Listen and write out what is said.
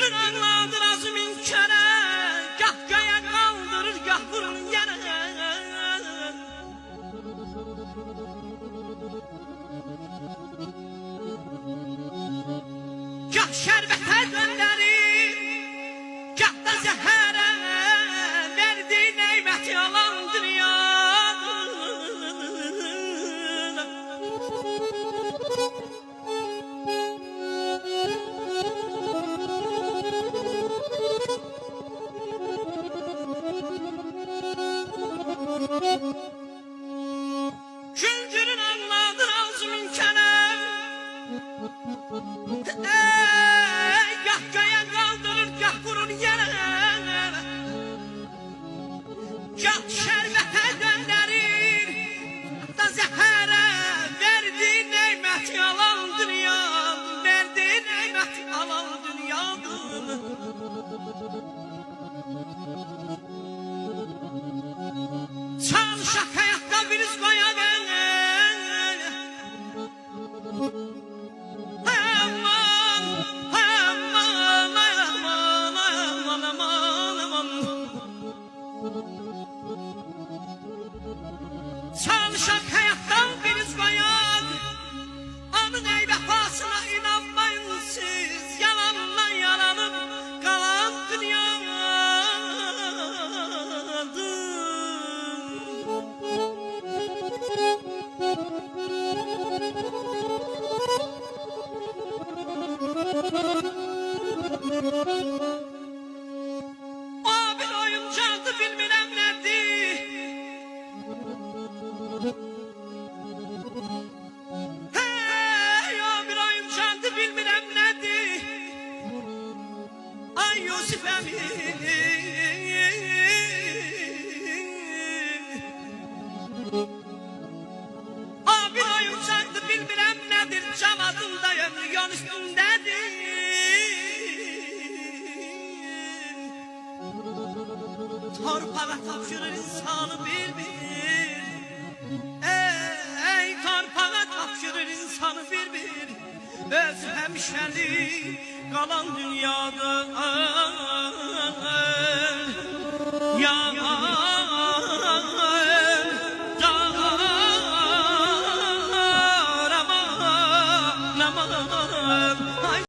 Güldürür ağladır azmin kere, gah göğe kaldırır gah vurur yere. Gah şerbete gönderir, gah da zehre, verdiği nimet yalan dünyadır. Güldürür ağladır azmin kere, gah göğe kaldırır gah vurur yere. Gah şerbete gönderir da zehre, verdiği nimet yalan dünyadır. Verdiği nimet yalan dünyadır. Çalışak hayatta bir iz koyar. Aman, aman, aman, aman, aman, aman. Çalışak hayattan bir iz koyar. Onun ey vefasına inanmayın siz. Yalanla yalanıp kalan dünyadır. O bir oyuncaktı bilmirəm nədir. Hey, o bir oyuncaktı bilmirəm nədir. Ay Yusuf əmin. O bir oyuncaktı bilmirəm nədir. Can adındayım, yan üstündədir. Torpağa tapşırır insanı bir. Ey torpağa tapşırır insanı bir. Öz hemşeli kalan dünyada. Ya